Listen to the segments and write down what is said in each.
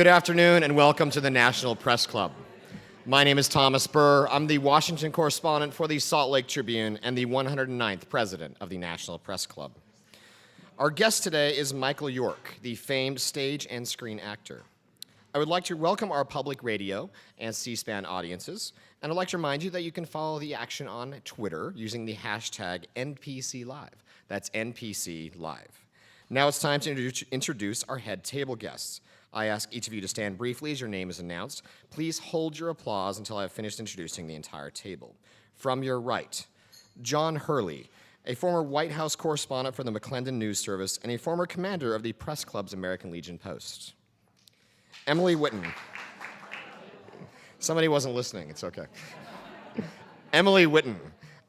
Good afternoon and welcome to the National Press Club. My name is Thomas Burr. I'm the Washington correspondent for the Salt Lake Tribune and the 109th president of the National Press Club. Our guest today is Michael York, the famed stage and screen actor. I would like to welcome our public radio and C-SPAN audiences, and I'd like to remind you that you can follow the action on Twitter using the hashtag NPCLive. That's NPC Live. Now it's time to introduce our head table guests. I ask each of you to stand briefly as your name is announced. Please hold your applause until I have finished introducing the entire table. From your right, John Hurley, a former White House correspondent for the McClendon News Service and a former commander of the Press Club's American Legion Post. Emily Whitten. Somebody wasn't listening, it's okay. Emily Whitten,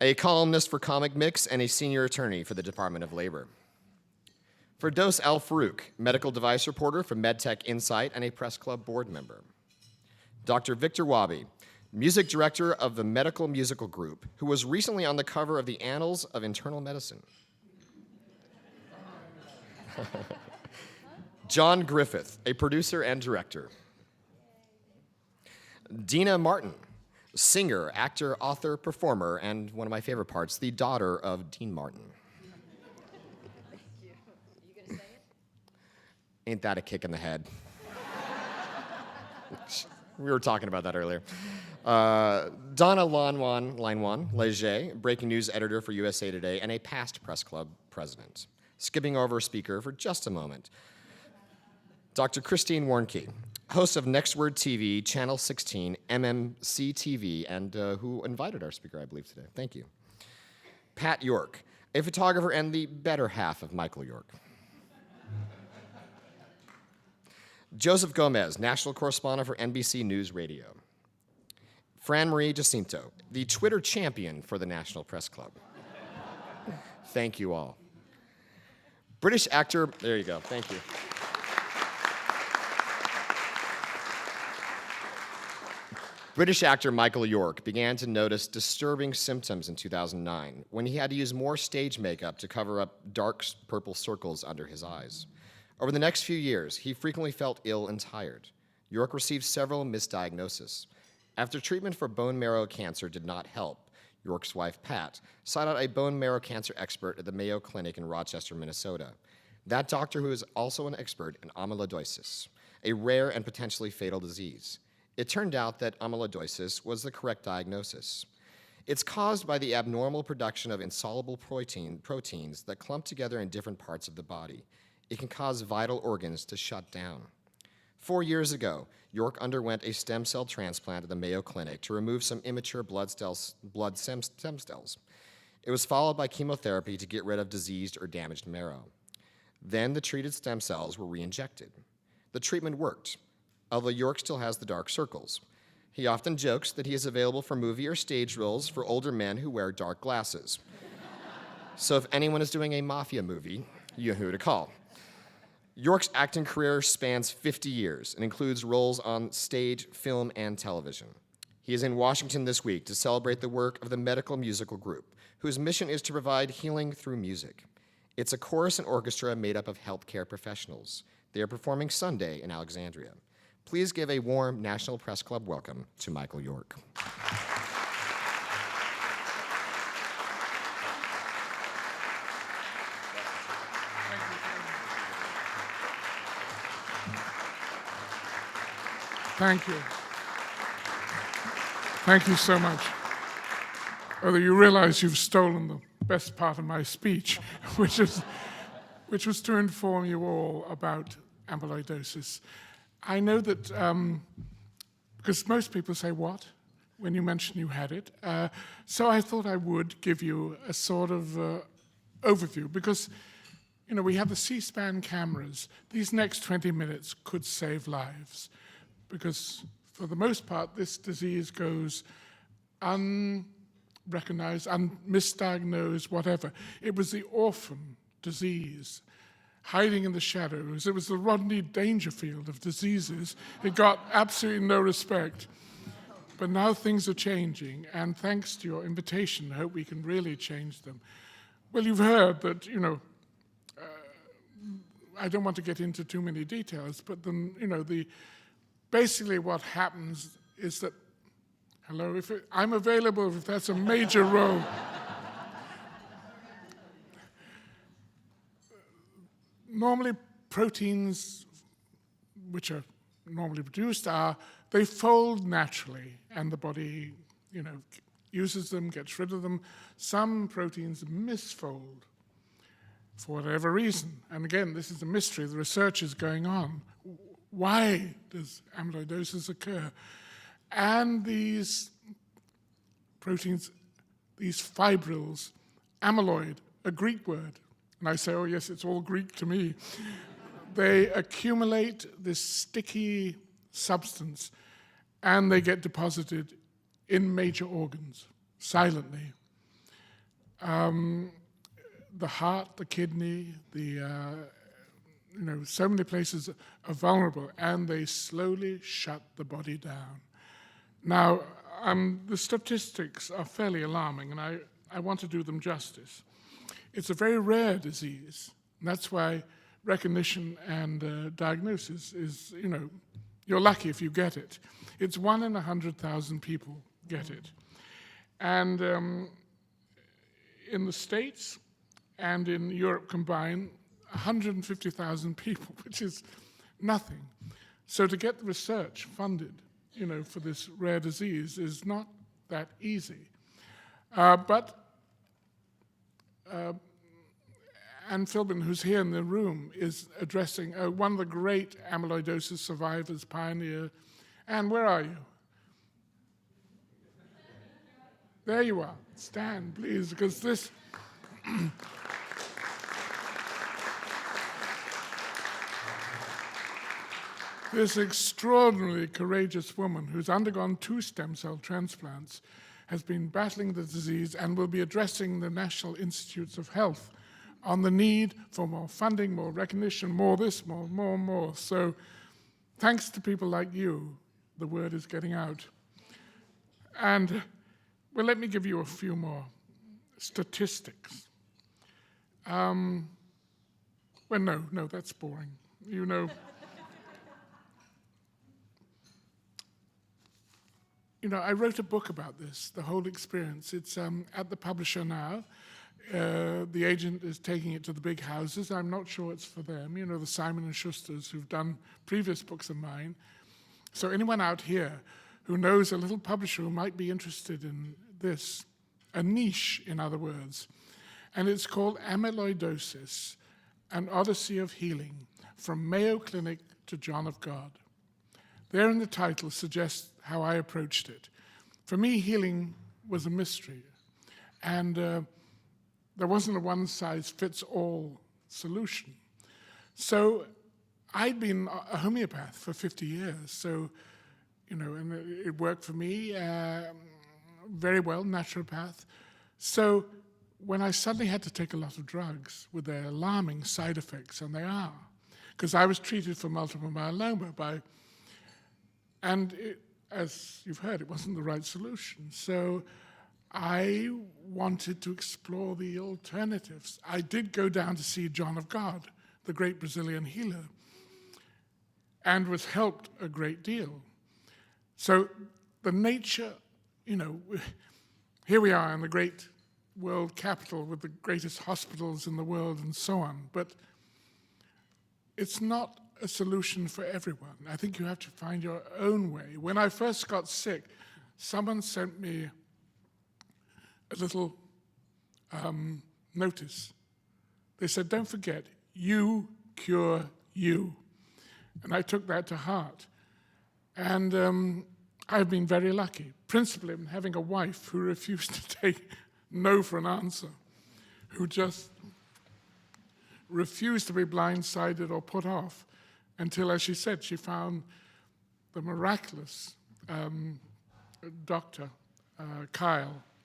a columnist for Comic Mix and a senior attorney for the Department of Labor. Firdaus Al-Farouk, medical device reporter for MedTech Insight and a Press Club board member. Dr. Victor Wabi, music director of the Medical Musical Group, who was recently on the cover of the Annals of Internal Medicine. John Griffith, a producer and director. Dina Martin, singer, actor, author, performer, and one of my favorite parts, the daughter of Dean Martin. Ain't that a kick in the head? We were talking about that earlier. Donna Lanwan Leger, breaking news editor for USA Today and a past Press Club president. Skipping over speaker for just a moment. Dr. Christine Warnke, host of Next Word TV, Channel 16, MMC TV, and who invited our speaker, I believe, today. Thank you. Pat York, a photographer and the better half of Michael York. Joseph Gomez, national correspondent for NBC News Radio. Fran Marie Jacinto, the Twitter champion for the National Press Club. Thank you all. British actor, there you go, thank you. British actor Michael York began to notice disturbing symptoms in 2009 when he had to use more stage makeup to cover up dark purple circles under his eyes. Over the next few years, he frequently felt ill and tired. York received several misdiagnoses. After treatment for bone marrow cancer did not help, York's wife, Pat, sought out a bone marrow cancer expert at the Mayo Clinic in Rochester, Minnesota. That doctor who is also an expert in amyloidosis, a rare and potentially fatal disease. It turned out that amyloidosis was the correct diagnosis. It's caused by the abnormal production of insoluble proteins that clump together in different parts of the body. It can cause vital organs to shut down. 4 years ago, York underwent a stem cell transplant at the Mayo Clinic to remove some immature blood stem cells. It was followed by chemotherapy to get rid of diseased or damaged marrow. Then the treated stem cells were re-injected. The treatment worked, although York still has the dark circles. He often jokes that he is available for movie or stage roles for older men who wear dark glasses. So if anyone is doing a mafia movie, you know who to call. York's acting career spans 50 years and includes roles on stage, film, and television. He is in Washington this week to celebrate the work of the Medical Musical Group, whose mission is to provide healing through music. It's a chorus and orchestra made up of healthcare professionals. They are performing Sunday in Alexandria. Please give a warm National Press Club welcome to Michael York. Thank you. Thank you so much. Although you realize you've stolen the best part of my speech, which was to inform you all about amyloidosis. I know that, because most people say, what? When you mention you had it. So I thought I would give you a sort of overview, because we have the C-SPAN cameras. These next 20 minutes could save lives, because for the most part, this disease goes unrecognized, misdiagnosed, whatever. It was the orphan disease, hiding in the shadows. It was the Rodney Dangerfield of diseases. It got absolutely no respect. But now things are changing, and thanks to your invitation, I hope we can really change them. Well, you've heard that, I don't want to get into too many details, but the basically what happens is that, hello, I'm available if that's a major role. Normally, proteins which are normally produced they fold naturally, and the body, uses them, gets rid of them. Some proteins misfold for whatever reason. And again, this is a mystery. The research is going on. Why does amyloidosis occur? And these proteins, these fibrils, amyloid, a Greek word, and I say, oh yes, it's all Greek to me. They accumulate this sticky substance, and they get deposited in major organs, silently. The heart, the kidney, so many places are vulnerable, and they slowly shut the body down. Now, the statistics are fairly alarming, and I want to do them justice. It's a very rare disease, and that's why recognition and diagnosis is, you're lucky if you get it. It's 1 in 100,000 people get it. And in the States and in Europe combined, 150,000 people, which is nothing. So to get the research funded, for this rare disease is not that easy. But Anne Philbin, who's here in the room, is addressing one of the great amyloidosis survivors, pioneer. Anne, where are you? There you are. Stand, please, because this... This extraordinarily courageous woman who's undergone 2 stem cell transplants has been battling the disease and will be addressing the National Institutes of Health on the need for more funding, more recognition, more this, more. So thanks to people like you, the word is getting out. And, well, let me give you a few more statistics. Well, no, that's boring. I wrote a book about this, the whole experience. It's at the publisher now. The agent is taking it to the big houses. I'm not sure it's for them, the Simon & Schusters who've done previous books of mine. So anyone out here who knows a little publisher who might be interested in this, a niche, in other words, and it's called Amyloidosis, An Odyssey of Healing, From Mayo Clinic to John of God. There in the title suggests how I approached it. For me, healing was a mystery, and there wasn't a one-size-fits-all solution. So I'd been a homeopath for 50 years, so, and it worked for me very well, naturopath. So when I suddenly had to take a lot of drugs with their alarming side effects, and they are, because I was treated for multiple myeloma as you've heard, it wasn't the right solution. So I wanted to explore the alternatives. I did go down to see John of God, the great Brazilian healer, and was helped a great deal. So the nature, here we are in the great world capital with the greatest hospitals in the world and so on, but it's not a solution for everyone. I think you have to find your own way. When I first got sick, someone sent me a little notice. They said, don't forget, you cure you. And I took that to heart. And I've been very lucky, principally in having a wife who refused to take no for an answer, who just refused to be blindsided or put off until, as she said, she found the miraculous doctor,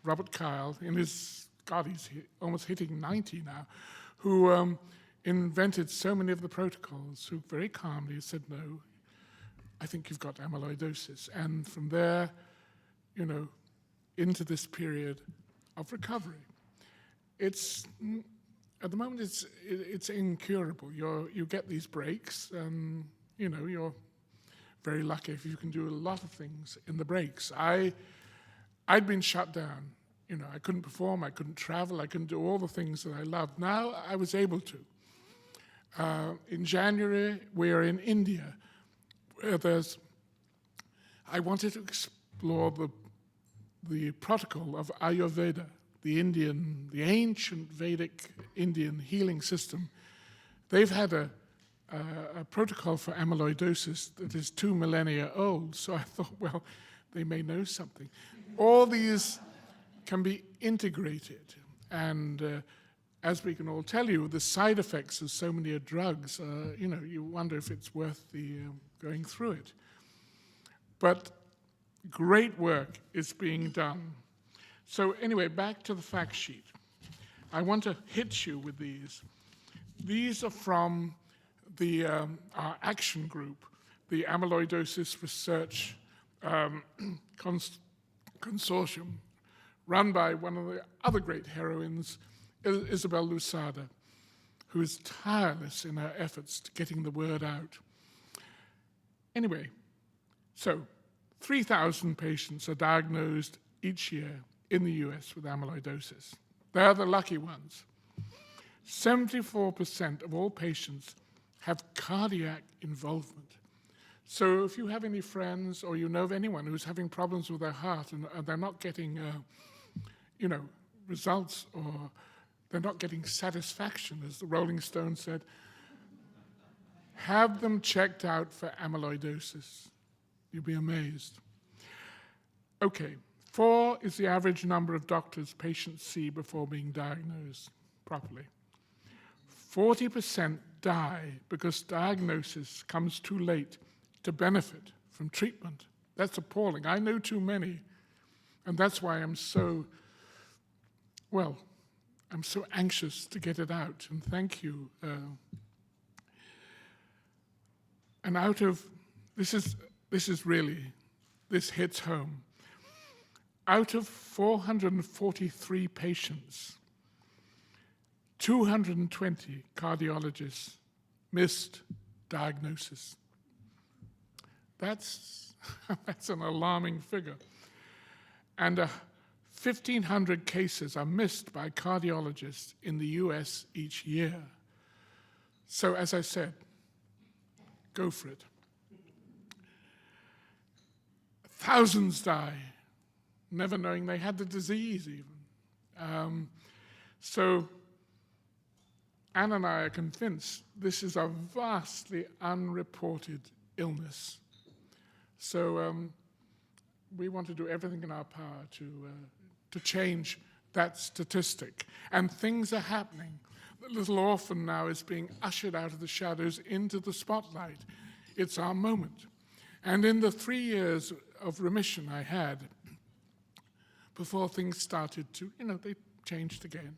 Robert Kyle, in his, he's almost hitting 90 now, who invented so many of the protocols, who very calmly said, no, I think you've got amyloidosis. And from there, into this period of recovery. At the moment, it's incurable. You get these breaks, and you're very lucky if you can do a lot of things in the breaks. I'd been shut down. You know, I couldn't perform, I couldn't travel, I couldn't do all the things that I loved. Now I was able to. In January, we are in India, where I wanted to explore the protocol of Ayurveda, the ancient Vedic Indian healing system. They've had a protocol for amyloidosis that is 2 millennia old, so I thought, well, they may know something. All these can be integrated, and as we can all tell you, the side effects of so many drugs, you wonder if it's worth the going through it. But great work is being done. So anyway, back to the fact sheet. I want to hit you with these. These are from our action group, the Amyloidosis Research Consortium, run by one of the other great heroines, Isabel Lusada, who is tireless in her efforts to getting the word out. Anyway, so 3,000 patients are diagnosed each year in the US with amyloidosis. They're the lucky ones. 74% of all patients have cardiac involvement. So if you have any friends or you know of anyone who's having problems with their heart and they're not getting, results, or they're not getting satisfaction, as the Rolling Stones said, have them checked out for amyloidosis. You'll be amazed. Okay, 4 is the average number of doctors patients see before being diagnosed properly. 40% die because diagnosis comes too late to benefit from treatment. That's appalling. I know too many, and that's why I'm so anxious to get it out, and thank you. And out of, this hits home. Out of 443 patients, 220 cardiologists missed diagnosis. That's an alarming figure. And 1,500 cases are missed by cardiologists in the US each year. So as I said, go for it. Thousands die, never knowing they had the disease even. So Anne and I are convinced this is a vastly unreported illness. So we want to do everything in our power to change that statistic. And things are happening. The little orphan now is being ushered out of the shadows into the spotlight. It's our moment. And in the 3 years of remission I had, before things started to, they changed again,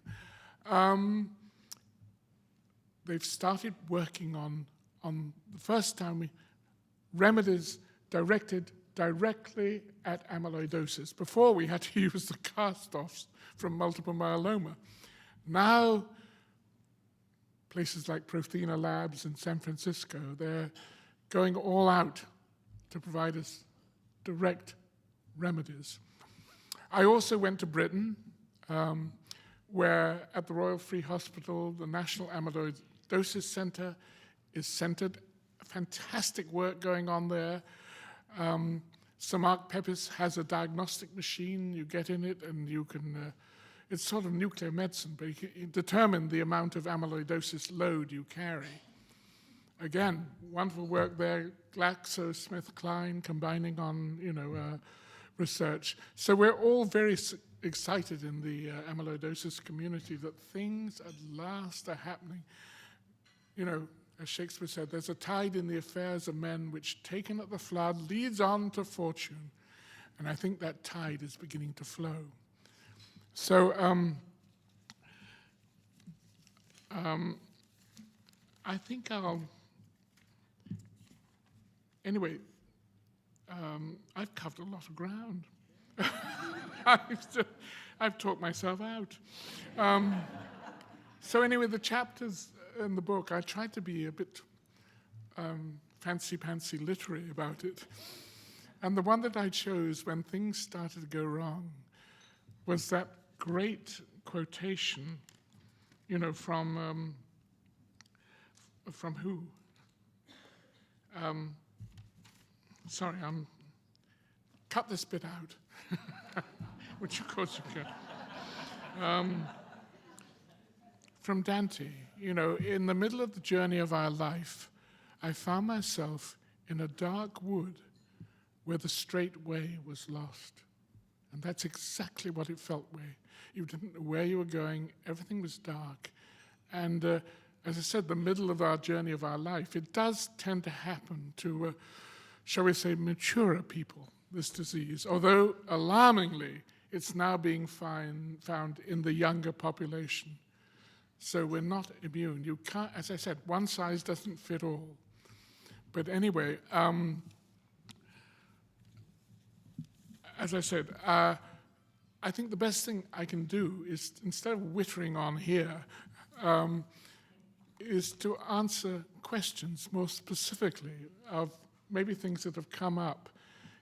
they've started working on the first time remedies directed directly at amyloidosis. Before we had to use the cast-offs from multiple myeloma. Now, places like Prothena Labs in San Francisco, they're going all out to provide us direct remedies. I also went to Britain, where at the Royal Free Hospital, the National Amyloidosis Centre is centered. Fantastic work going on there. Sir Mark Pepys has a diagnostic machine. You get in it and you can, it's sort of nuclear medicine, but you can determine the amount of amyloidosis load you carry. Again, wonderful work there, GlaxoSmithKline combining on, research. So we're all very excited in the amyloidosis community that things at last are happening. As Shakespeare said, there's a tide in the affairs of men which, taken at the flood, leads on to fortune. And I think that tide is beginning to flow. So I think anyway, I've covered a lot of ground. I've talked myself out. So anyway, the chapters in the book, I tried to be a bit fancy literary about it. And the one that I chose when things started to go wrong was that great quotation, from who? Sorry, cut this bit out, which of course you can. From Dante, in the middle of the journey of our life, I found myself in a dark wood where the straight way was lost. And that's exactly what it felt like. You didn't know where you were going, everything was dark. And as I said, the middle of our journey of our life, it does tend to happen to, shall we say, maturer people, this disease. Although, alarmingly, it's now being found in the younger population. So we're not immune. You can't, as I said, one size doesn't fit all. But anyway, as I said, I think the best thing I can do is, instead of whittering on here, is to answer questions more specifically of maybe things that have come up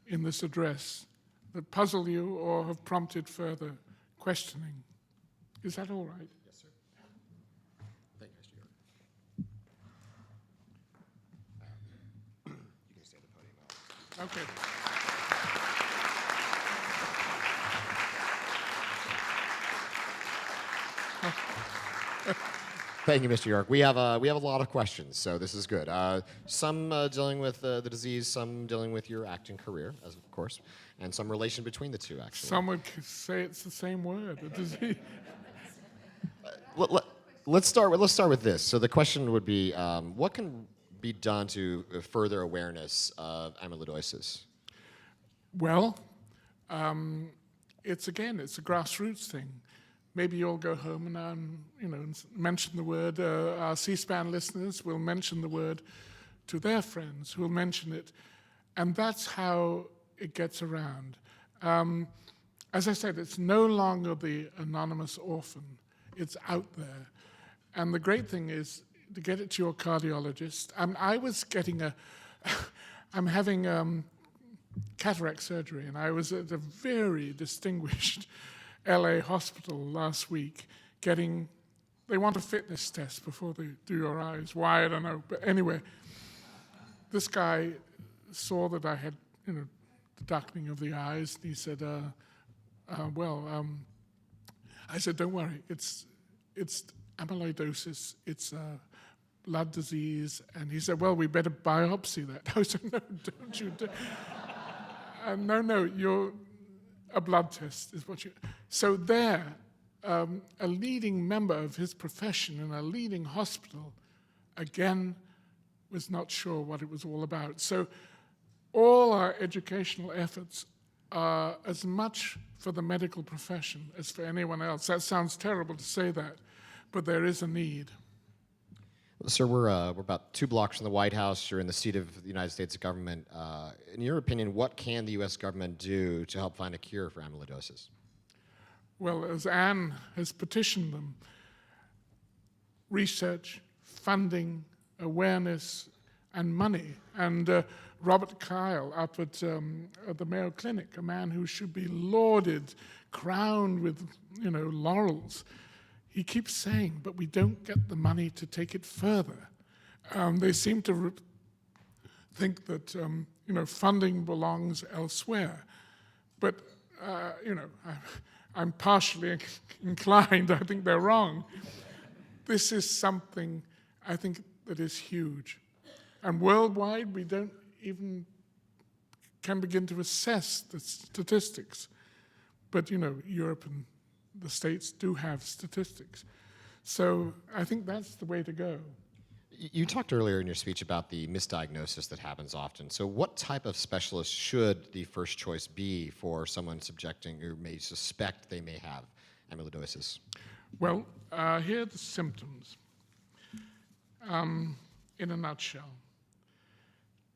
in this address that puzzle you or have prompted further questioning. Is that all right? Yes, sir. Thank you, Mr. York. You can stay at the podium. Okay. Thank you, Mr. York. We have a lot of questions, so this is good. Some dealing with the disease, some dealing with your acting career, as of course, and some relation between the two, actually. Some would say it's the same word, a disease. Let's start with this. So the question would be, what can be done to further awareness of amyloidosis? Well, it's a grassroots thing. Maybe you'll go home and mention the word. Our C-SPAN listeners will mention the word to their friends who will mention it, and that's how it gets around. As I said, it's no longer the anonymous orphan. It's out there, and the great thing is to get it to your cardiologist. I'm having cataract surgery, and I was at a very distinguished LA hospital last week they want a fitness test before they do your eyes. Why, I don't know. But anyway, this guy saw that I had, the darkening of the eyes, and he said, I said, don't worry, it's amyloidosis, it's blood disease. And he said, well, we better biopsy that. I said, no, don't you do. No, you're a blood test is what you. So there, a leading member of his profession in a leading hospital, again, was not sure what it was all about. So all our educational efforts are as much for the medical profession as for anyone else. That sounds terrible to say that, but there is a need. Well, sir, we're about 2 blocks from the White House. You're in the seat of the United States government. In your opinion, what can the U.S. government do to help find a cure for amyloidosis? Well, as Anne has petitioned them, research, funding, awareness, and money. And Robert Kyle up at the Mayo Clinic, a man who should be lauded, crowned with laurels, he keeps saying, but we don't get the money to take it further. They seem to think that funding belongs elsewhere. But I'm partially inclined. I think they're wrong. This is something I think that is huge, and worldwide we don't even can begin to assess the statistics. But Europe and the States do have statistics. So I think that's the way to go. You talked earlier in your speech about the misdiagnosis that happens often. So what type of specialist should the first choice be for someone subjecting or may suspect they may have amyloidosis? Well, here are the symptoms in a nutshell.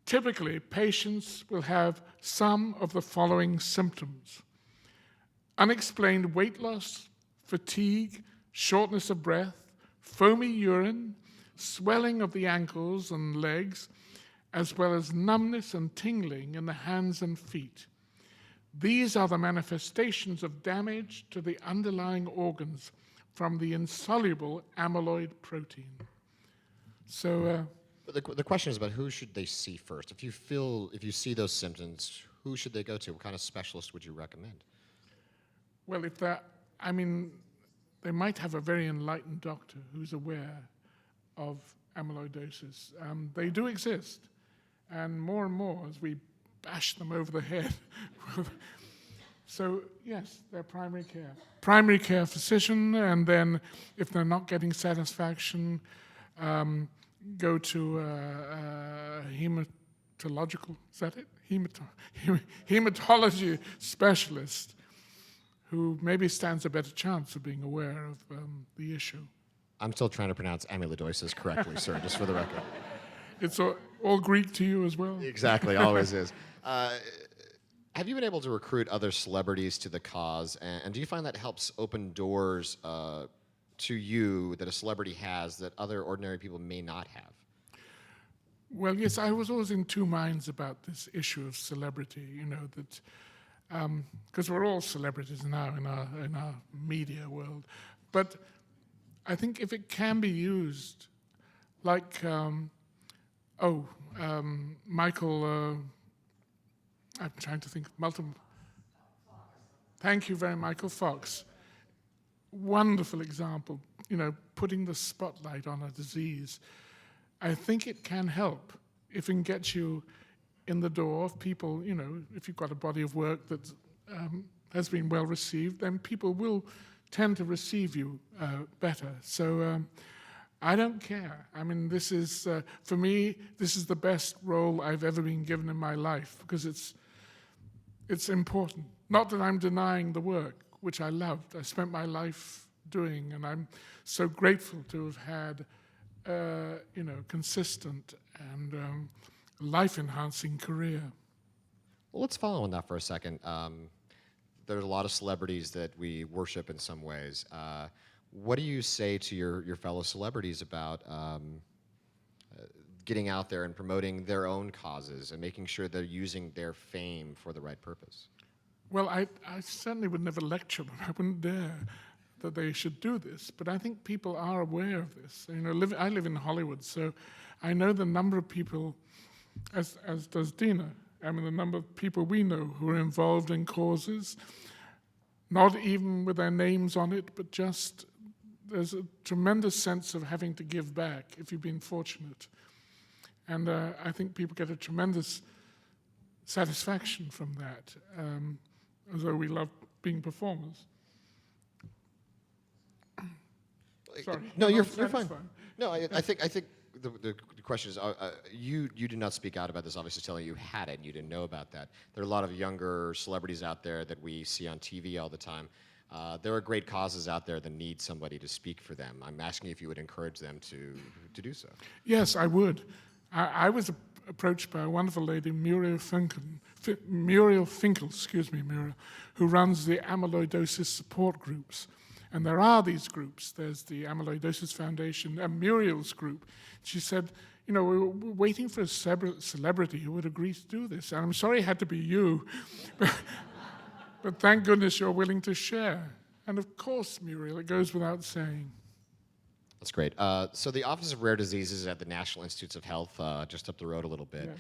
Typically, patients will have some of the following symptoms: unexplained weight loss, fatigue, shortness of breath, foamy urine, swelling of the ankles and legs, as well as numbness and tingling in the hands and feet. These are the manifestations of damage to the underlying organs from the insoluble amyloid protein. So, But the question is about who should they see first? If you see those symptoms, who should they go to? What kind of specialist would you recommend? well, they might have a very enlightened doctor who's aware of amyloidosis. They do exist, and more as we bash them over the head. So yes, they're primary care. Primary care physician, and then if they're not getting satisfaction, go to a hematological, is that it? Hematology specialist who maybe stands a better chance of being aware of the issue. I'm still trying to pronounce amyloidosis correctly, sir, just for the record. It's all Greek to you as well? Exactly, always is. Have you been able to recruit other celebrities to the cause, and do you find that helps open doors to you that a celebrity has that other ordinary people may not have? Well, yes, I was always in two minds about this issue of celebrity, that because we're all celebrities now in our media world. But I think if it can be used, like, Michael, I'm trying to think, thank you very much, Michael Fox. Wonderful example, putting the spotlight on a disease. I think it can help if it can get you in the door of people, if you've got a body of work that has been well received, then people will tend to receive you better. So I don't care. This is, for me, this is the best role I've ever been given in my life because it's important. Not that I'm denying the work, which I loved. I spent my life doing, and I'm so grateful to have had, consistent and life-enhancing career. Well, let's follow on that for a second. There's a lot of celebrities that we worship in some ways. What do you say to your fellow celebrities about getting out there and promoting their own causes and making sure they're using their fame for the right purpose? Well, I certainly would never lecture them. I wouldn't dare that they should do this. But I think people are aware of this. I live in Hollywood, so I know the number of people, as does Dina, the number of people we know who are involved in causes, not even with their names on it, but just there's a tremendous sense of having to give back if you've been fortunate. And I think people get a tremendous satisfaction from that, although we love being performers. Sorry. No, you're fine. No, I think the question is, you did not speak out about this, obviously telling you had it and you didn't know about that. There are a lot of younger celebrities out there that we see on TV all the time. There are great causes out there that need somebody to speak for them. I'm asking if you would encourage them to do so. Yes, I would. I was approached by a wonderful lady, Muriel Finkel, who runs the amyloidosis support groups. And there are these groups. There's the Amyloidosis Foundation and Muriel's group. She said, we're waiting for a celebrity who would agree to do this. And I'm sorry it had to be you, but thank goodness you're willing to share. And of course, Muriel, it goes without saying. That's great. So the Office of Rare Diseases at the National Institutes of Health, just up the road a little bit,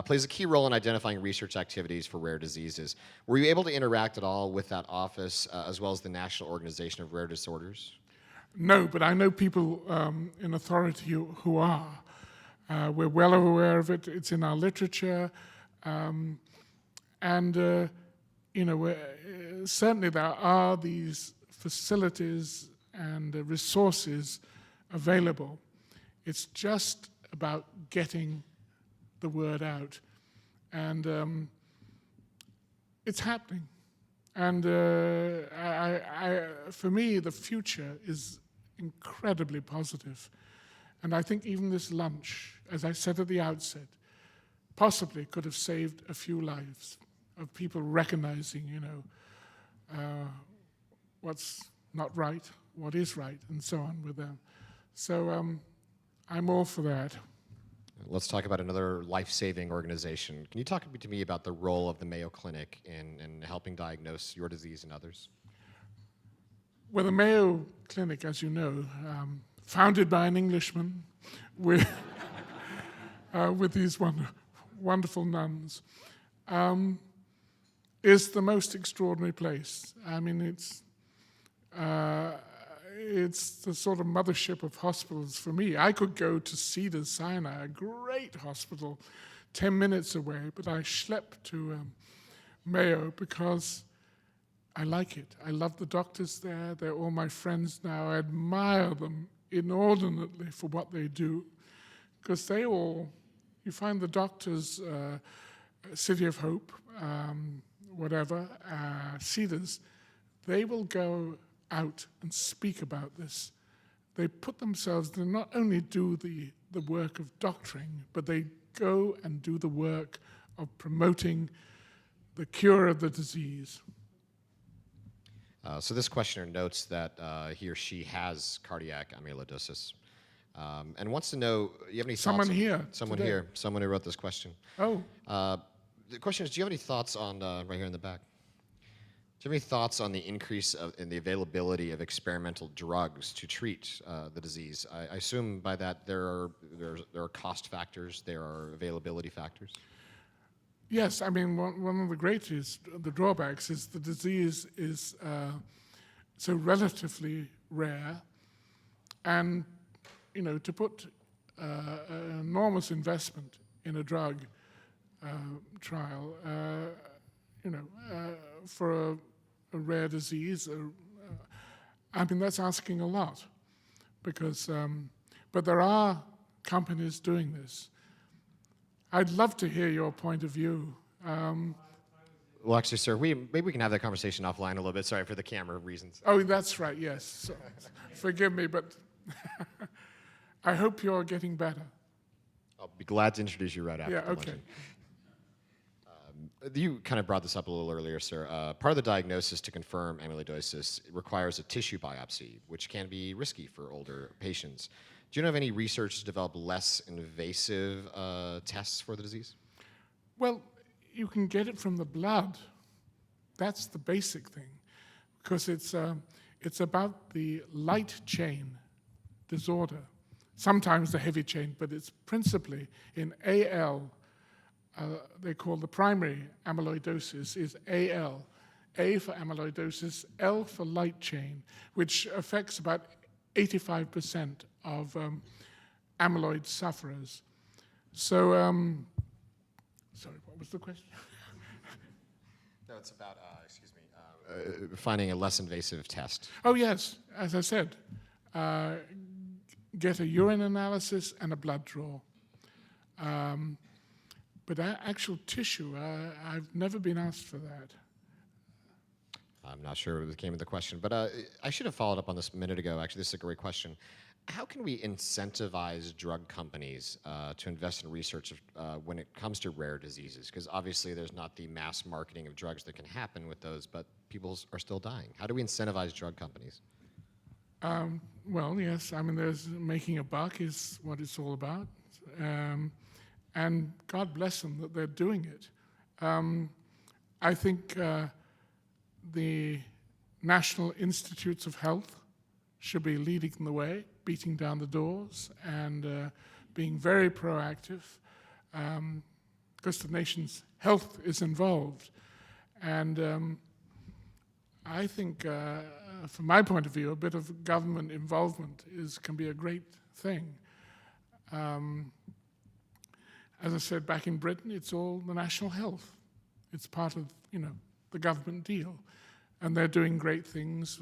plays a key role in identifying research activities for rare diseases. Were you able to interact at all with that office, as well as the National Organization of Rare Disorders? No, but I know people in authority who are. We're well aware of it. It's in our literature. Certainly there are these facilities and resources available. It's just about getting the word out. And it's happening. And for me, the future is incredibly positive. And I think even this lunch, as I said at the outset, possibly could have saved a few lives of people recognizing, what's not right, what is right, and so on with them. So I'm all for that. Let's talk about another life-saving organization. Can you talk to me about the role of the Mayo Clinic in helping diagnose your disease and others? Well, the Mayo Clinic, as you know, founded by an Englishman with, with these wonderful nuns, is the most extraordinary place. I mean, it's the sort of mothership of hospitals for me. I could go to Cedars-Sinai, a great hospital, 10 minutes away, but I schlepped to Mayo because I like it. I love the doctors there. They're all my friends now. I admire them inordinately for what they do, because you find the doctors, City of Hope, whatever, Cedars, they will go out and speak about this. They put themselves, they not only do the work of doctoring, but they go and do the work of promoting the cure of the disease. So this questioner notes that he or she has cardiac amyloidosis, and wants to know, you have any thoughts? Someone here. Someone today. here. Someone who wrote this question. Oh. The question is, do you have any thoughts on, right here in the back, do you have any thoughts on the increase in the availability of experimental drugs to treat the disease? I assume by that there are cost factors, there are availability factors. Yes, I mean, one of the drawbacks is the disease is so relatively rare, and, to put an enormous investment in a drug trial, for a rare disease, I mean, that's asking a lot, because, but there are companies doing this. I'd love to hear your point of view. Well, actually, sir, maybe we can have that conversation offline a little bit. Sorry for the camera reasons. Oh, that's right, yes. So, forgive me, but I hope you're getting better. I'll be glad to introduce you right after. Yeah, the okay. luncheon. You kind of brought this up a little earlier, sir. Part of the diagnosis to confirm amyloidosis requires a tissue biopsy, which can be risky for older patients. Do you know of any research to develop less invasive tests for the disease? Well, you can get it from the blood. That's the basic thing, because it's about the light chain disorder, sometimes the heavy chain, but it's principally in AL. They call the primary amyloidosis is AL. A for amyloidosis, L for light chain, which affects about 85% of amyloid sufferers. So, sorry, what was the question? No, it's about, finding a less invasive test. Oh, yes, as I said, get a urine analysis and a blood draw. But actual tissue, I've never been asked for that. I'm not sure what came with the question, but I should have followed up on this a minute ago. Actually, this is a great question. How can we incentivize drug companies to invest in research when it comes to rare diseases? Because obviously there's not the mass marketing of drugs that can happen with those, but people are still dying. How do we incentivize drug companies? Well, yes, I mean, there's making a buck is what it's all about. And God bless them that they're doing it. I think the National Institutes of Health should be leading the way, beating down the doors, and being very proactive, because the nation's health is involved. And I think, from my point of view, a bit of government involvement can be a great thing. As I said, back in Britain, it's all the national health. It's part of, the government deal. And they're doing great things.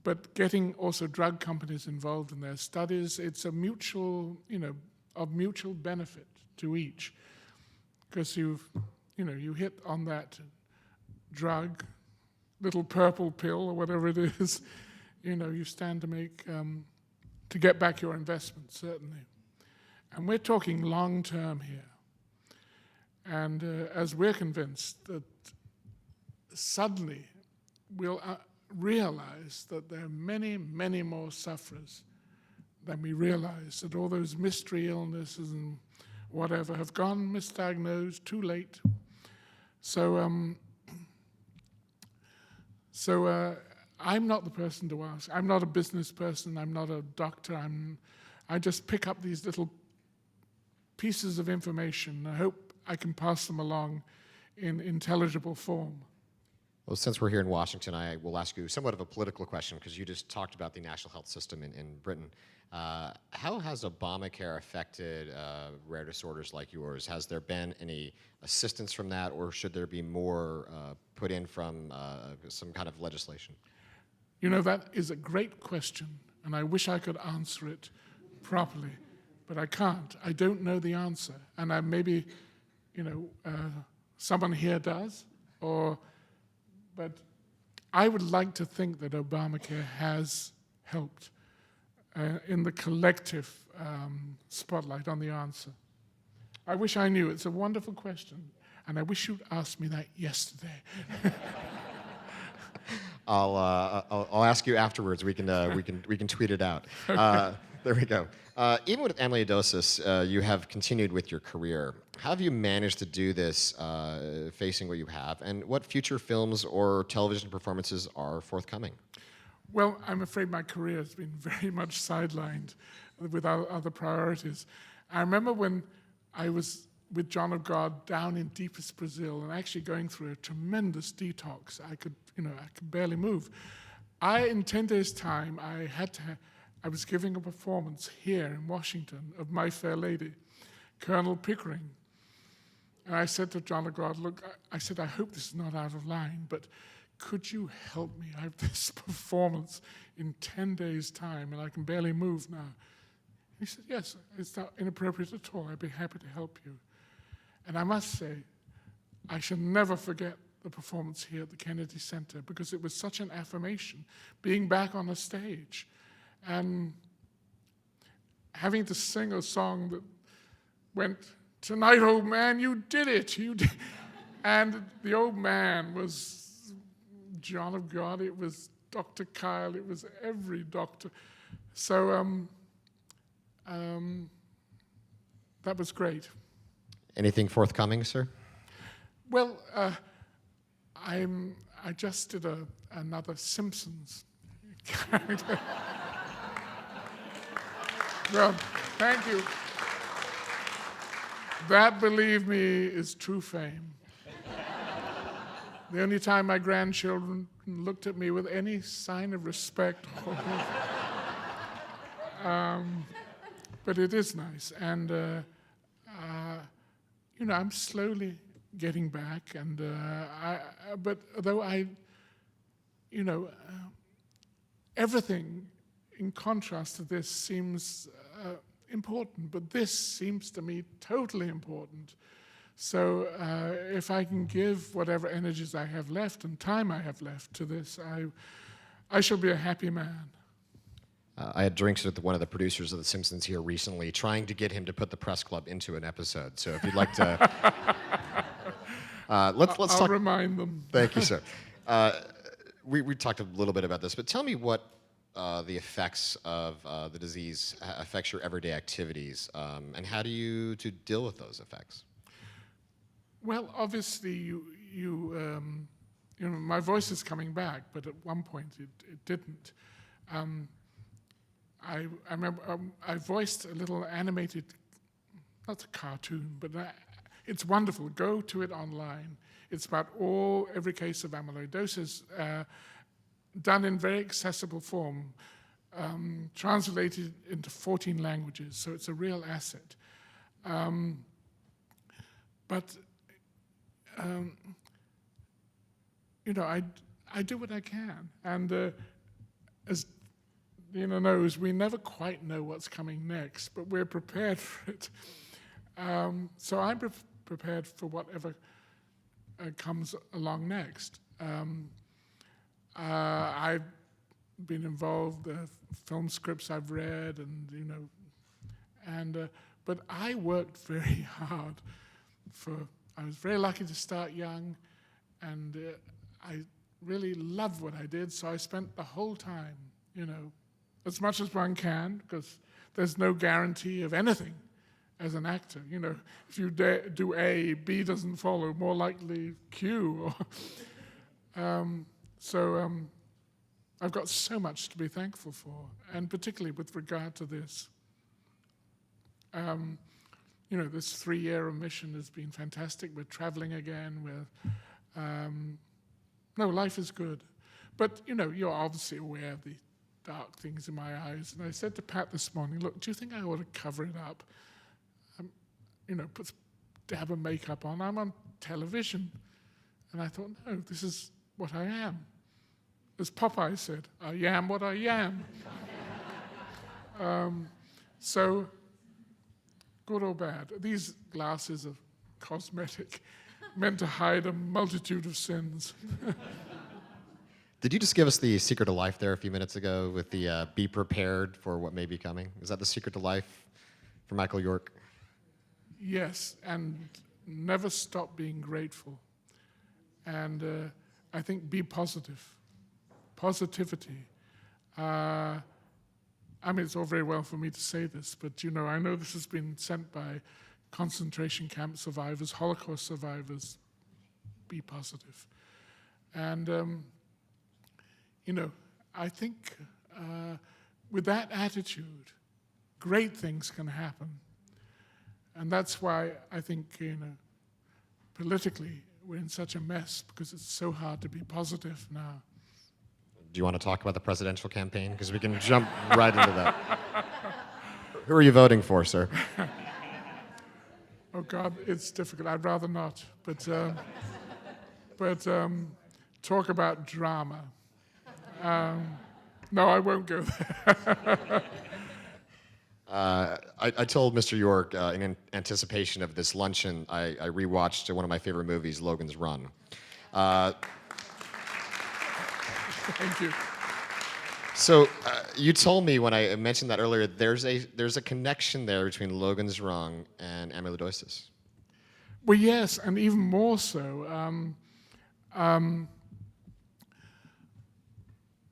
But getting also drug companies involved in their studies, it's a mutual, of mutual benefit to each. Because you hit on that drug, little purple pill or whatever it is, you stand to get back your investment, certainly. And we're talking long-term here. And as we're convinced that suddenly we'll realize that there are many, many more sufferers then we realize that all those mystery illnesses and whatever have gone misdiagnosed too late. So I'm not the person to ask. I'm not a business person. I'm not a doctor. I just pick up these little pieces of information. I hope I can pass them along in intelligible form. Well, since we're here in Washington, I will ask you somewhat of a political question, because you just talked about the national health system in Britain. How has Obamacare affected rare disorders like yours? Has there been any assistance from that, or should there be more put in from some kind of legislation? You know, that is a great question, and I wish I could answer it properly, but I can't. I don't know the answer, and maybe, someone here does, but I would like to think that Obamacare has helped in the collective spotlight on the answer. I wish I knew. It's a wonderful question, and I wish you'd asked me that yesterday. I'll ask you afterwards. We can tweet it out. There we go. Even with amyloidosis, you have continued with your career. How have you managed to do this, facing what you have, and what future films or television performances are forthcoming? Well, I'm afraid my career has been very much sidelined with other priorities. I remember when I was with John of God down in deepest Brazil and actually going through a tremendous detox. I could barely move. In 10 days' time, I was giving a performance here in Washington of My Fair Lady, Colonel Pickering. And I said to John of God, look, I said, I hope this is not out of line, but could you help me? I have this performance in 10 days' time, and I can barely move now. He said, yes, it's not inappropriate at all. I'd be happy to help you. And I must say, I shall never forget the performance here at the Kennedy Center, because it was such an affirmation, being back on a stage and having to sing a song that went, tonight, old man, you did it. You did. And the old man was John of God, it was Dr. Kyle, it was every doctor. So that was great. Anything forthcoming, sir? Well, I just did another Simpsons character. Well, thank you. That, believe me, is true fame. The only time my grandchildren looked at me with any sign of respect. But it is nice. And, I'm slowly getting back. And but though everything in contrast to this seems important, but this seems to me totally important. So if I can give whatever energies I have left and time I have left to this, I shall be a happy man. I had drinks with one of the producers of The Simpsons here recently, trying to get him to put the press club into an episode. So if you'd like to, let's talk. I'll remind them. Thank you, sir. We talked a little bit about this, but tell me what the effects of the disease affects your everyday activities, and how do you deal with those effects? Well, obviously, my voice is coming back, but at one point it didn't. I remember I voiced a little animated, not a cartoon, but it's wonderful. Go to it online. It's about every case of amyloidosis, done in very accessible form, translated into 14 languages, so it's a real asset. But I do what I can, and as Dina knows, we never quite know what's coming next, but we're prepared for it. So I'm prepared for whatever comes along next. I've been involved, film scripts I've read, but I worked very hard. I was very lucky to start young, and I really loved what I did, so I spent the whole time, as much as one can, because there's no guarantee of anything as an actor. You know, if you do A, B doesn't follow, more likely Q. So I've got so much to be thankful for, and particularly with regard to this. You know, this 3-year mission has been fantastic. We're traveling again. No, life is good. But, you know, you're obviously aware of the dark things in my eyes. And I said to Pat this morning, look, do you think I ought to cover it up? You know, put a dab of makeup on. I'm on television. And I thought, no, this is what I am. As Popeye said, I am what I am. So, good or bad, these glasses are cosmetic, meant to hide a multitude of sins. Did you just give us the secret to life there a few minutes ago with the be prepared for what may be coming? Is that the secret to life for Michael York? Yes, and never stop being grateful. And I think be positive. Positivity. I mean, it's all very well for me to say this, but, you know, I know this has been sent by concentration camp survivors, Holocaust survivors. Be positive. And, you know, I think with that attitude, great things can happen. And that's why I think, you know, politically, we're in such a mess because it's so hard to be positive now. Do you want to talk about the presidential campaign? Because we can jump right into that. Who are you voting for, sir? Oh, God, it's difficult. I'd rather not. But talk about drama. No, I won't go there. I told Mr. York in anticipation of this luncheon, I rewatched one of my favorite movies, Logan's Run. Thank you. So you told me when I mentioned that earlier, there's a connection there between Logan's Run and amyloidosis. Well, yes, and even more so. A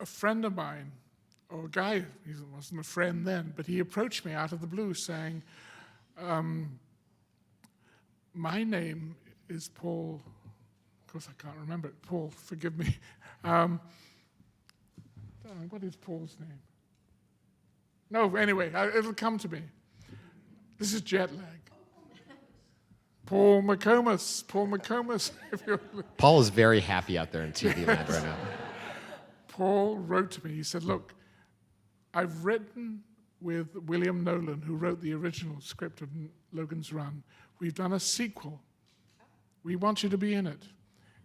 friend of mine, or a guy, he wasn't a friend then, but he approached me out of the blue saying, my name is Paul. Of course, I can't remember it. Paul, forgive me. What is Paul's name? No, anyway, it'll come to me. This is jet lag. Paul McComas. Paul McComas. Paul is very happy out there in TV land right now. Paul wrote to me. He said, look, I've written with William Nolan, who wrote the original script of Logan's Run. We've done a sequel. We want you to be in it.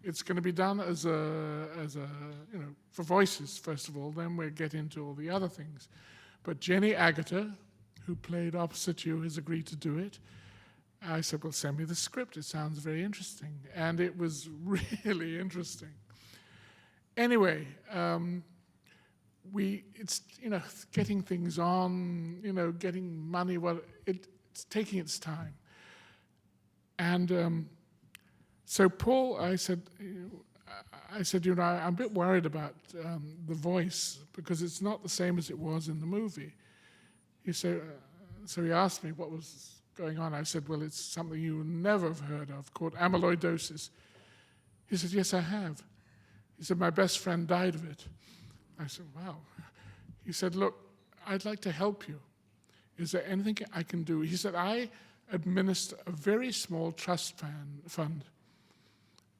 It's going to be done as a you know, for voices, first of all, then we'll get into all the other things. But Jenny Agutter, who played opposite you, has agreed to do it. I said, well, send me the script. It sounds very interesting. And it was really interesting. Anyway, it's, you know, getting things on, you know, getting money, well, it's taking its time. And so Paul, I said, you know, I'm a bit worried about the voice because it's not the same as it was in the movie. He said, so he asked me what was going on. I said, well, it's something you never have heard of called amyloidosis. He said, yes, I have. He said, my best friend died of it. I said, wow. He said, look, I'd like to help you. Is there anything I can do? He said, I administer a very small trust fund,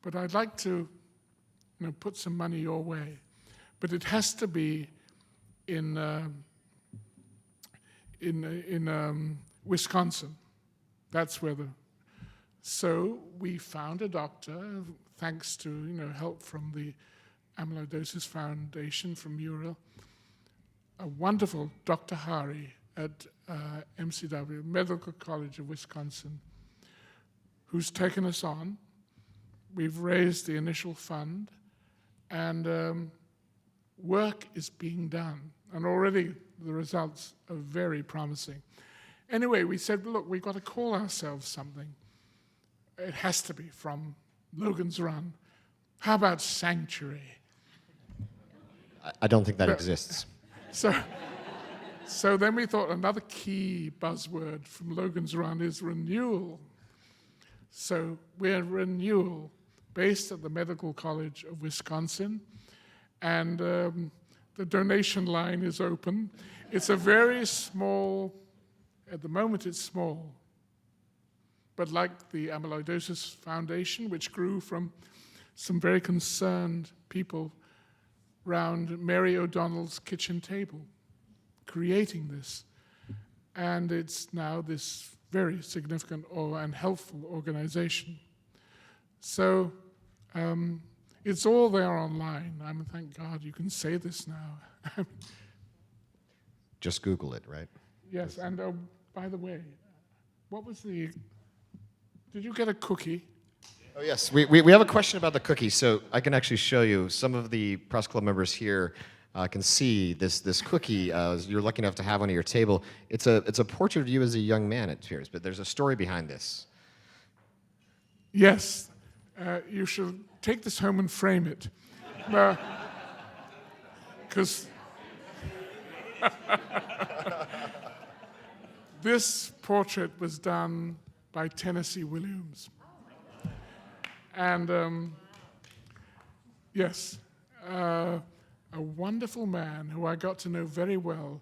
but I'd like to, you know, put some money your way. But it has to be in Wisconsin. That's where the... So we found a doctor, thanks to, you know, help from the Amyloidosis Foundation from Muriel, a wonderful Dr. Hari at MCW, Medical College of Wisconsin, who's taken us on. We've raised the initial fund, and work is being done. And already the results are very promising. Anyway, we said, look, we've got to call ourselves something. It has to be from Logan's Run. How about Sanctuary? I don't think that exists. So then we thought another key buzzword from Logan's Run is renewal. So we're renewal, based at the Medical College of Wisconsin, and the donation line is open. It's a very small, at the moment it's small, but like the Amyloidosis Foundation, which grew from some very concerned people round Mary O'Donnell's kitchen table, creating this. And it's now this very significant and helpful organization. So it's all there online. Thank God you can say this now. Just Google it, right? Yes, and by the way, did you get a cookie? Oh, yes. We have a question about the cookie, so I can actually show you. Some of the press club members here can see this cookie. You're lucky enough to have one at your table. It's a portrait of you as a young man, it appears, but there's a story behind this. Yes. You should take this home and frame it. Because this portrait was done by Tennessee Williams. And yes, a wonderful man who I got to know very well.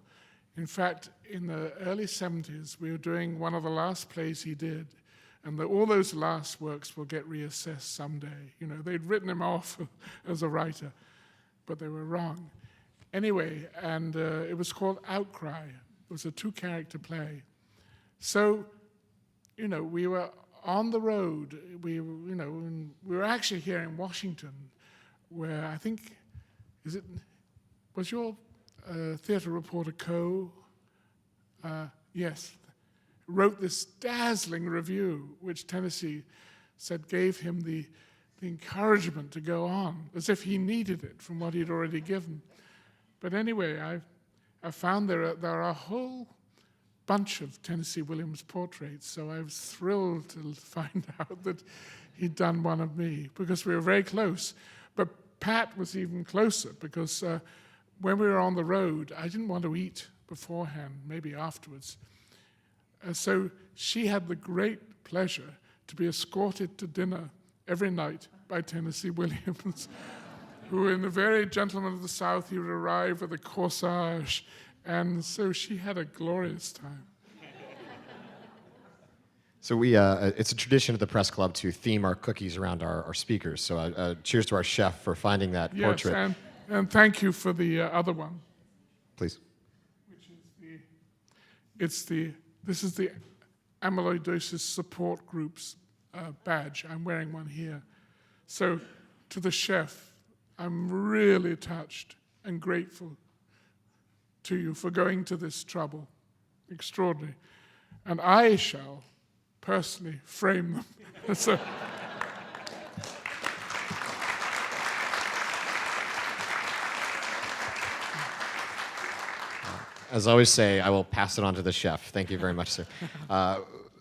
In fact, in the early 70s, we were doing one of the last plays he did, and all those last works will get reassessed someday. You know, they'd written him off as a writer, but they were wrong. Anyway, and it was called Outcry. It was a 2-character play. So, you know, we were on the road. We were actually here in Washington, where I think, was your theater reporter Co? Yes, wrote this dazzling review, which Tennessee said gave him the encouragement to go on, as if he needed it from what he'd already given. But anyway, I found there are a whole bunch of Tennessee Williams portraits, so I was thrilled to find out that he'd done one of me, because we were very close. But Pat was even closer, because when we were on the road, I didn't want to eat beforehand, maybe afterwards. So she had the great pleasure to be escorted to dinner every night by Tennessee Williams, who, in the very Gentleman of the South, he would arrive with a corsage, and so she had a glorious time. So it's a tradition at the press club to theme our cookies around our speakers. So cheers to our chef for finding that portrait. Yes, and thank you for the other one. Please. Which is this is the Amyloidosis Support Group's badge. I'm wearing one here. So to the chef, I'm really touched and grateful to you for going to this trouble. Extraordinary. And I shall personally frame them. So, as I always say, I will pass it on to the chef. Thank you very much, sir.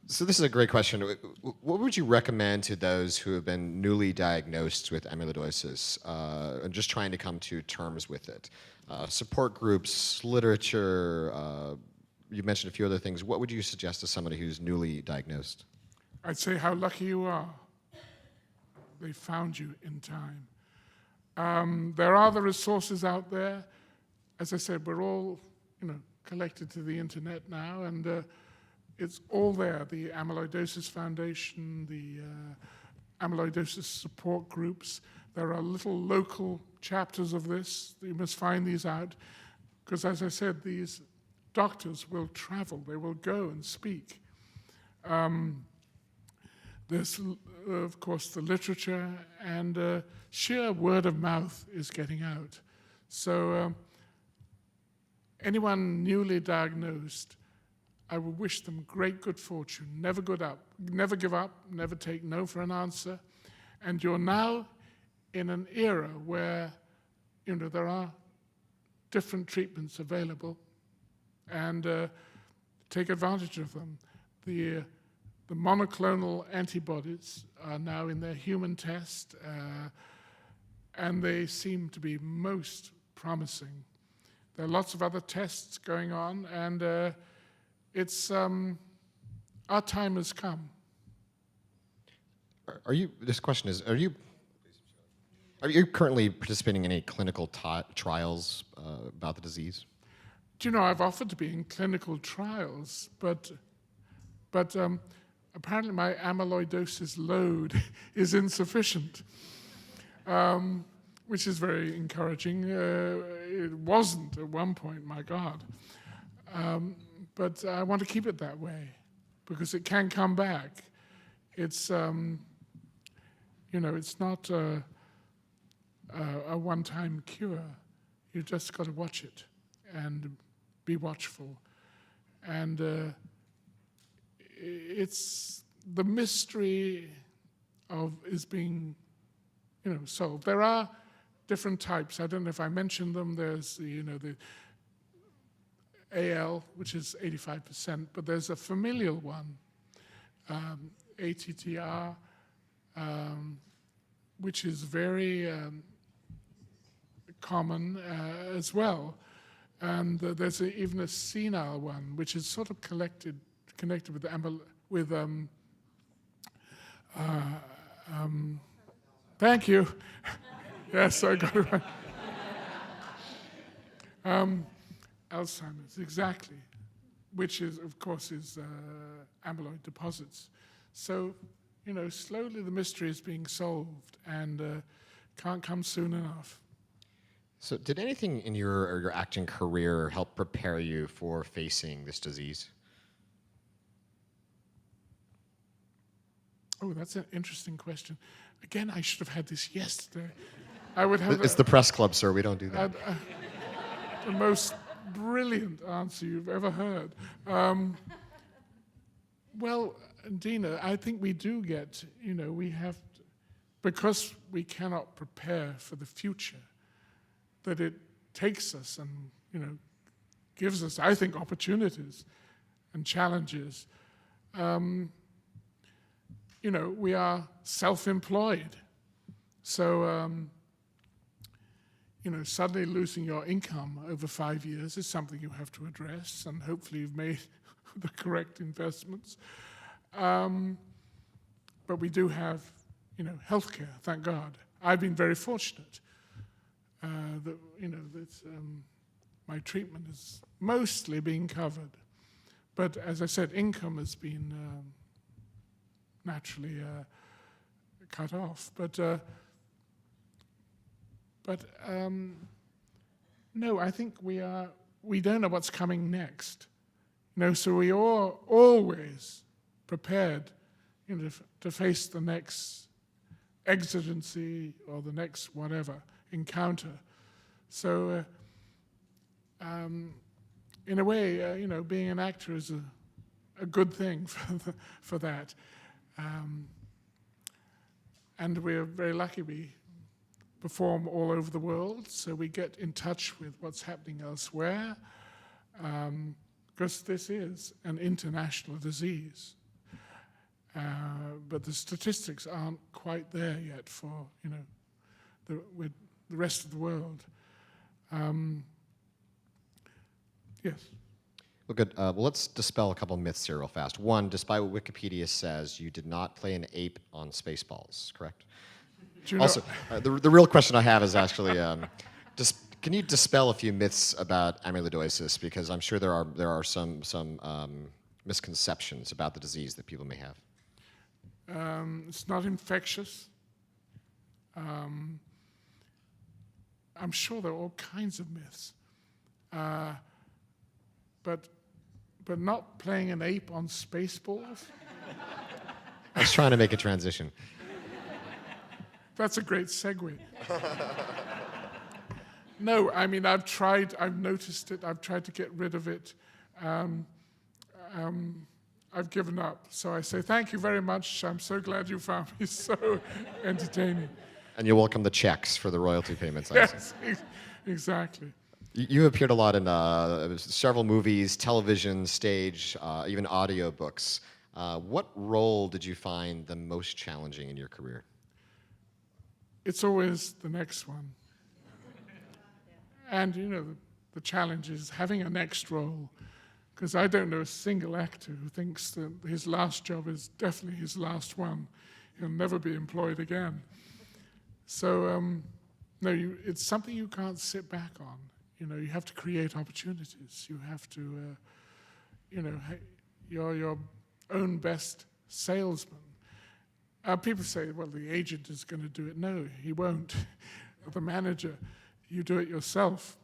So this is a great question. What would you recommend to those who have been newly diagnosed with amyloidosis and just trying to come to terms with it? Support groups, literature, you mentioned a few other things. What would you suggest to somebody who's newly diagnosed? I'd say how lucky you are. They found you in time. There are the resources out there. As I said, we're all collected to the internet now, and it's all there. The Amyloidosis Foundation, the amyloidosis support groups. There are little local chapters of this. You must find these out, because as I said, these doctors will travel. They will go and speak. There's, of course, the literature, and sheer word of mouth is getting out. So anyone newly diagnosed, I would wish them great good fortune. Never give up, never take no for an answer. And you're now in an era where there are different treatments available, and take advantage of them. The monoclonal antibodies are now in their human test, and they seem to be most promising. There are lots of other tests going on, and it's our time has come. This question is, are you currently participating in any clinical trials about the disease? Do you know, I've offered to be in clinical trials, but apparently my amyloidosis load is insufficient, which is very encouraging. It wasn't at one point, my God. But I want to keep it that way because it can come back. It's, it's not a one-time cure. You just got to watch it and be watchful. And it's the mystery is being, solved. There are different types. I don't know if I mentioned them. There's the AL, which is 85%, but there's a familial one, ATTR, which is very common as well. And there's even a senile one, which is sort of connected with thank you. Yes, I got it right. Alzheimer's, exactly, which is, of course, is amyloid deposits. So, slowly the mystery is being solved and can't come soon enough. So did anything in your acting career help prepare you for facing this disease? Oh, that's an interesting question. Again, I should have had this yesterday. I would have. It's the press club, sir. We don't do that. The most brilliant answer you've ever heard. Well, Dina, I think we do get, we have, because we cannot prepare for the future, that it takes us and, gives us, I think, opportunities and challenges. We are self-employed. So, suddenly losing your income over 5 years is something you have to address, and hopefully you've made the correct investments. But we do have, healthcare, thank God. I've been very fortunate that, my treatment is mostly being covered. But as I said, income has been naturally cut off. But no, I think we don't know what's coming next. So we are always prepared, to face the next exigency or the next whatever encounter. So, in a way, being an actor is a good thing for that. And we're very lucky we perform all over the world, so we get in touch with what's happening elsewhere, because this is an international disease. But the statistics aren't quite there yet for, with the rest of the world. Yes. Well, good. Well, let's dispel a couple myths here real fast. One, despite what Wikipedia says, you did not play an ape on Spaceballs, correct? Also, the real question I have is actually, can you dispel a few myths about amyloidosis? Because I'm sure there are some misconceptions about the disease that people may have. It's not infectious. I'm sure there are all kinds of myths. But not playing an ape on Spaceballs? I was trying to make a transition. That's a great segue. No, I mean, I've noticed it, I've tried to get rid of it. I've given up. So I say, thank you very much. I'm so glad you found me so entertaining. And you'll welcome the checks for the royalty payments. Yes, exactly. You appeared a lot in several movies, television, stage, even audiobooks. What role did you find the most challenging in your career? It's always the next one. And, the the challenge is having a next role, because I don't know a single actor who thinks that his last job is definitely his last one. He'll never be employed again. So, it's something you can't sit back on. You have to create opportunities. You have to, you're your own best salesman. People say, well, the agent is going to do it. No, he won't. The manager, you do it yourself.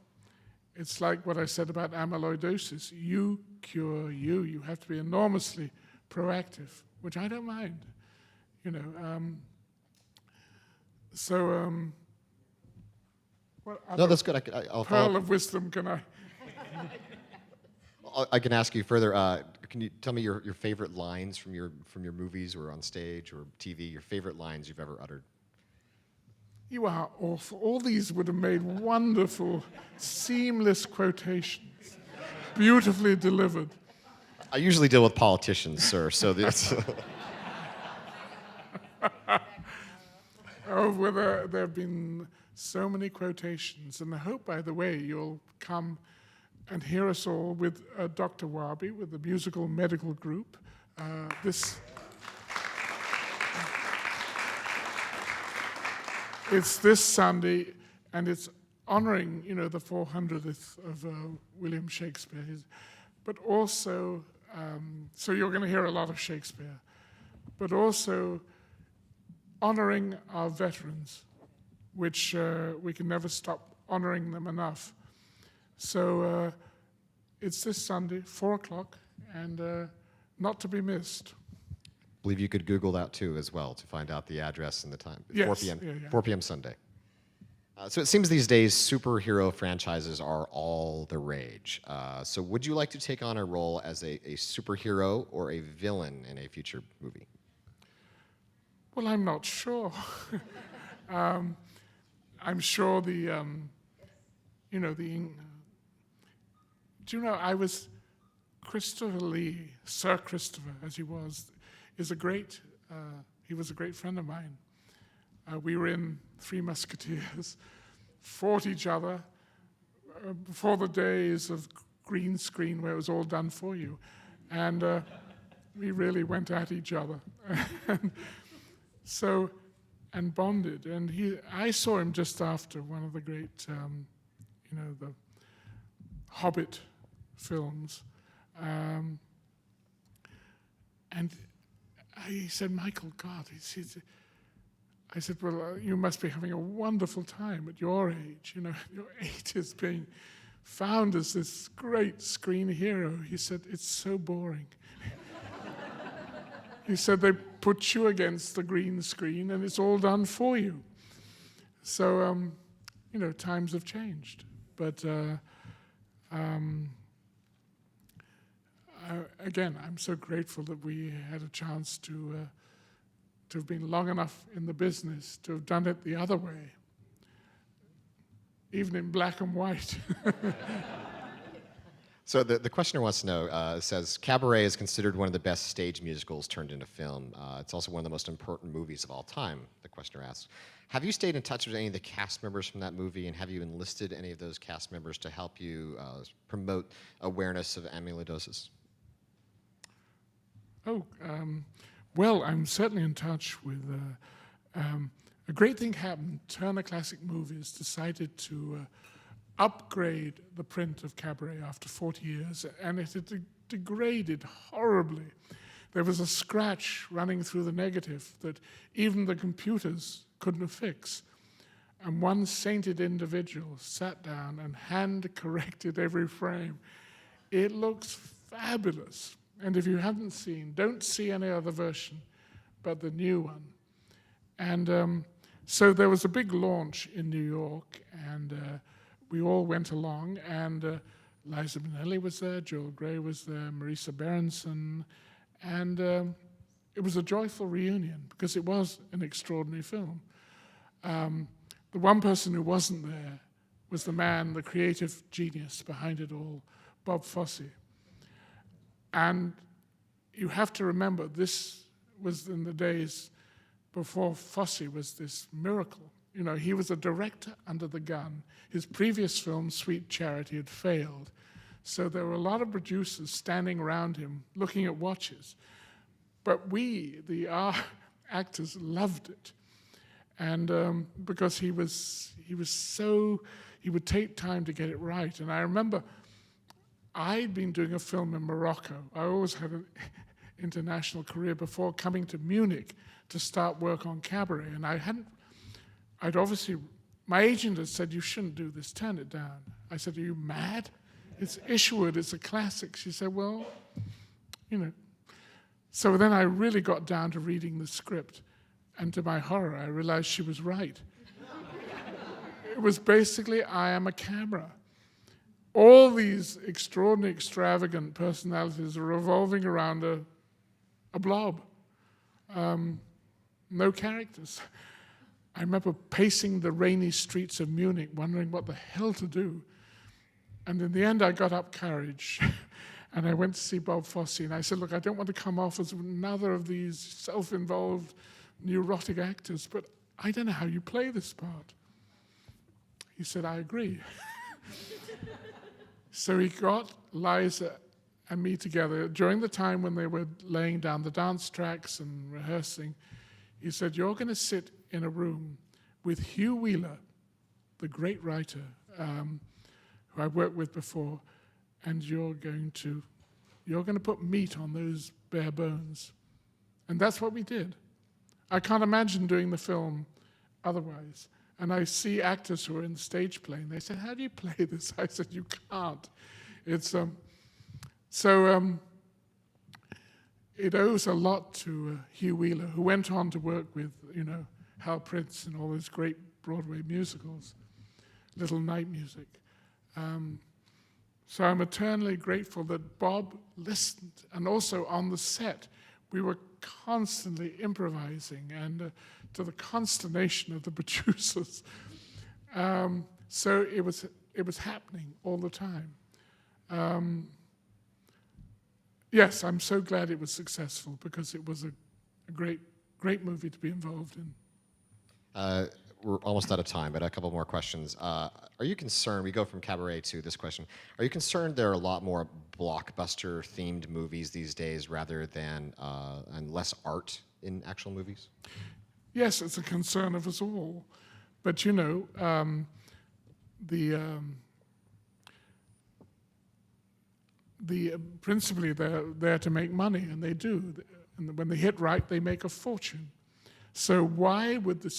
It's like what I said about amyloidosis. You cure you. You have to be enormously proactive, which I don't mind. What No, that's good. I'll follow pearl up. of wisdom can I? I can ask you further. Can you tell me your favorite lines from your movies or on stage or TV? Your favorite lines you've ever uttered? You are awful. All these would have made wonderful, seamless quotations, beautifully delivered. I usually deal with politicians, sir. So this. Oh, well, there have been so many quotations, and I hope, by the way, you'll come and hear us all with Dr. Wabi, with the musical medical group. It's this Sunday, and it's honoring, the 400th of William Shakespeare. But also, so you're going to hear a lot of Shakespeare, but also honoring our veterans, which we can never stop honoring them enough. So it's this Sunday, 4 o'clock, and not to be missed. I believe you could Google that too as well to find out the address and the time. Yes, 4 p.m. yeah. 4 p.m. Sunday. So it seems these days superhero franchises are all the rage. So would you like to take on a role as a superhero or a villain in a future movie? Well, I'm not sure. I'm sure I was Christopher Lee, Sir Christopher, as he was, he was a great friend of mine. We were in Three Musketeers, fought each other before the days of green screen where it was all done for you. And we really went at each other. And bonded. And I saw him just after one of the great, the Hobbit films. And he said, Michael, God, I said, well, you must be having a wonderful time at your age, your 80s, being found as this great screen hero. He said, it's so boring. He said, they put you against the green screen and it's all done for you. So, times have changed. But again, I'm so grateful that we had a chance to have been long enough in the business to have done it the other way, even in black and white. So the questioner wants to know, says, Cabaret is considered one of the best stage musicals turned into film. It's also one of the most important movies of all time, the questioner asks. Have you stayed in touch with any of the cast members from that movie, and have you enlisted any of those cast members to help you promote awareness of amyloidosis? Well, I'm certainly in touch with... a great thing happened. Turner Classic Movies decided to upgrade the print of Cabaret after 40 years, and it had degraded horribly. There was a scratch running through the negative that even the computers couldn't fix. And one sainted individual sat down and hand-corrected every frame. It looks fabulous. And if you haven't seen, don't see any other version but the new one. And so there was a big launch in New York, and we all went along, and Liza Minnelli was there, Joel Grey was there, Marisa Berenson, and it was a joyful reunion because it was an extraordinary film. The one person who wasn't there was the man, the creative genius behind it all, Bob Fosse. And you have to remember, this was in the days before Fosse was this miracle. You know, he was a director under the gun. His previous film, Sweet Charity, had failed. So there were a lot of producers standing around him looking at watches. But we, the actors, loved it. And because he would take time to get it right. And I remember I'd been doing a film in Morocco. I always had an international career before coming to Munich to start work on Cabaret. And my agent had said, you shouldn't do this, turn it down. I said, are you mad? It's Ishwood, it's a classic. She said, well, you know. So then I really got down to reading the script. And to my horror, I realized she was right. It was basically, I am a camera. All these extraordinary, extravagant personalities are revolving around a blob. No characters. I remember pacing the rainy streets of Munich, wondering what the hell to do. And in the end, I got up courage. And I went to see Bob Fosse. And I said, look, I don't want to come off as another of these self-involved, neurotic actors, but I don't know how you play this part. He said, I agree. So he got Liza and me together during the time when they were laying down the dance tracks and rehearsing. He said, you're going to sit in a room with Hugh Wheeler, the great writer, who I worked with before, and you're going to put meat on those bare bones. And that's what we did. I can't imagine doing the film otherwise. And I see actors who are in the stage play, and they said, how do you play this? I said, you can't. It's it owes a lot to Hugh Wheeler, who went on to work with, you know, Hal Prince and all those great Broadway musicals, Little Night Music. So I'm eternally grateful that Bob listened, and also on the set, we were constantly improvising, and to the consternation of the producers. So it was happening all the time. Yes, I'm so glad it was successful because it was a great movie to be involved in. We're almost out of time, but a couple more questions. Are you concerned, we go from Cabaret to this question, are you concerned there are a lot more blockbuster-themed movies these days rather than, and less art in actual movies? Yes, it's a concern of us all. But, you know, principally they're there to make money, and they do. And when they hit right, they make a fortune. So why would the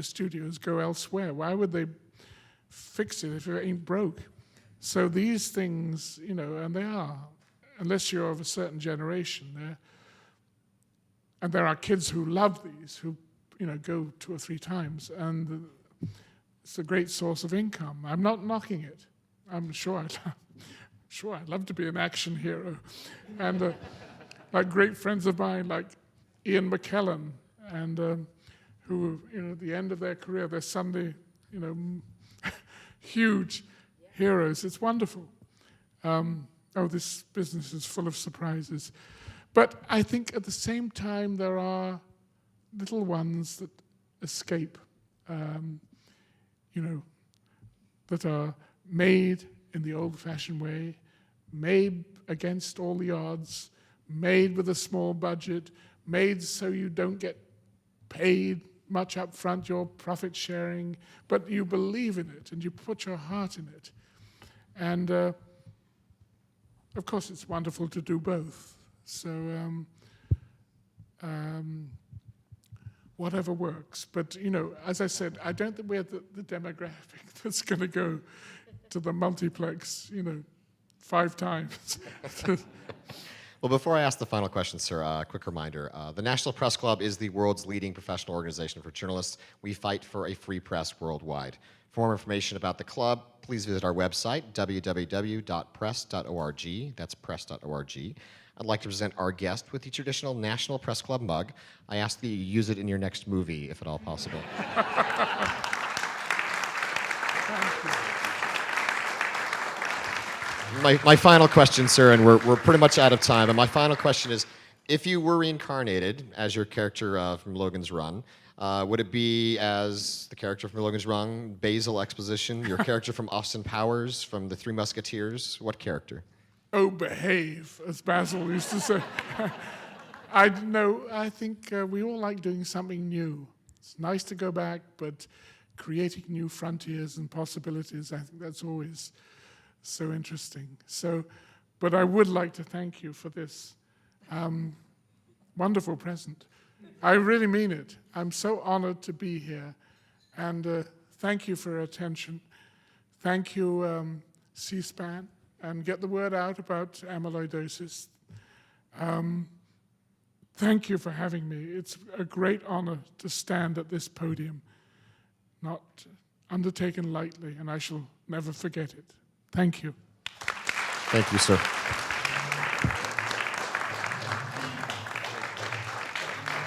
studios go elsewhere? Why would they fix it if it ain't broke? So these things, you know, and they are, unless you're of a certain generation, and there are kids who love these, who, you know, go 2 or 3 times, and it's a great source of income. I'm not knocking it. I'm sure I'd love to be an action hero, and like great friends of mine, like Rick McCallum, and who, you know, at the end of their career, they're suddenly, you know, huge heroes. It's wonderful. This business is full of surprises. But I think at the same time, there are little ones that escape, you know, that are made in the old-fashioned way, made against all the odds, made with a small budget, made so you don't get paid much up front, you're profit sharing, but you believe in it and you put your heart in it. And of course, it's wonderful to do both. So whatever works. But, you know, as I said, I don't think we're the demographic that's going to go to the multiplex, you know, 5 times. Well, before I ask the final question, sir, a quick reminder. The National Press Club is the world's leading professional organization for journalists. We fight for a free press worldwide. For more information about the club, please visit our website, www.press.org. That's press.org. I'd like to present our guest with the traditional National Press Club mug. I ask that you use it in your next movie, if at all possible. My final question, sir, and we're pretty much out of time, and my final question is, if you were reincarnated as your character from Logan's Run, Would it be as the character from Logan's Run, Basil Exposition, your character from Austin Powers, from The Three Musketeers? What character? Oh, behave, as Basil used to say. I think we all like doing something new. It's nice to go back, but creating new frontiers and possibilities, I think that's always so interesting. But I would like to thank you for this wonderful present. I really mean it. I'm so honored to be here. And thank you for your attention. Thank you, C-SPAN, and get the word out about amyloidosis. Thank you for having me. It's a great honor to stand at this podium, not undertaken lightly, and I shall never forget it. Thank you. Thank you, sir.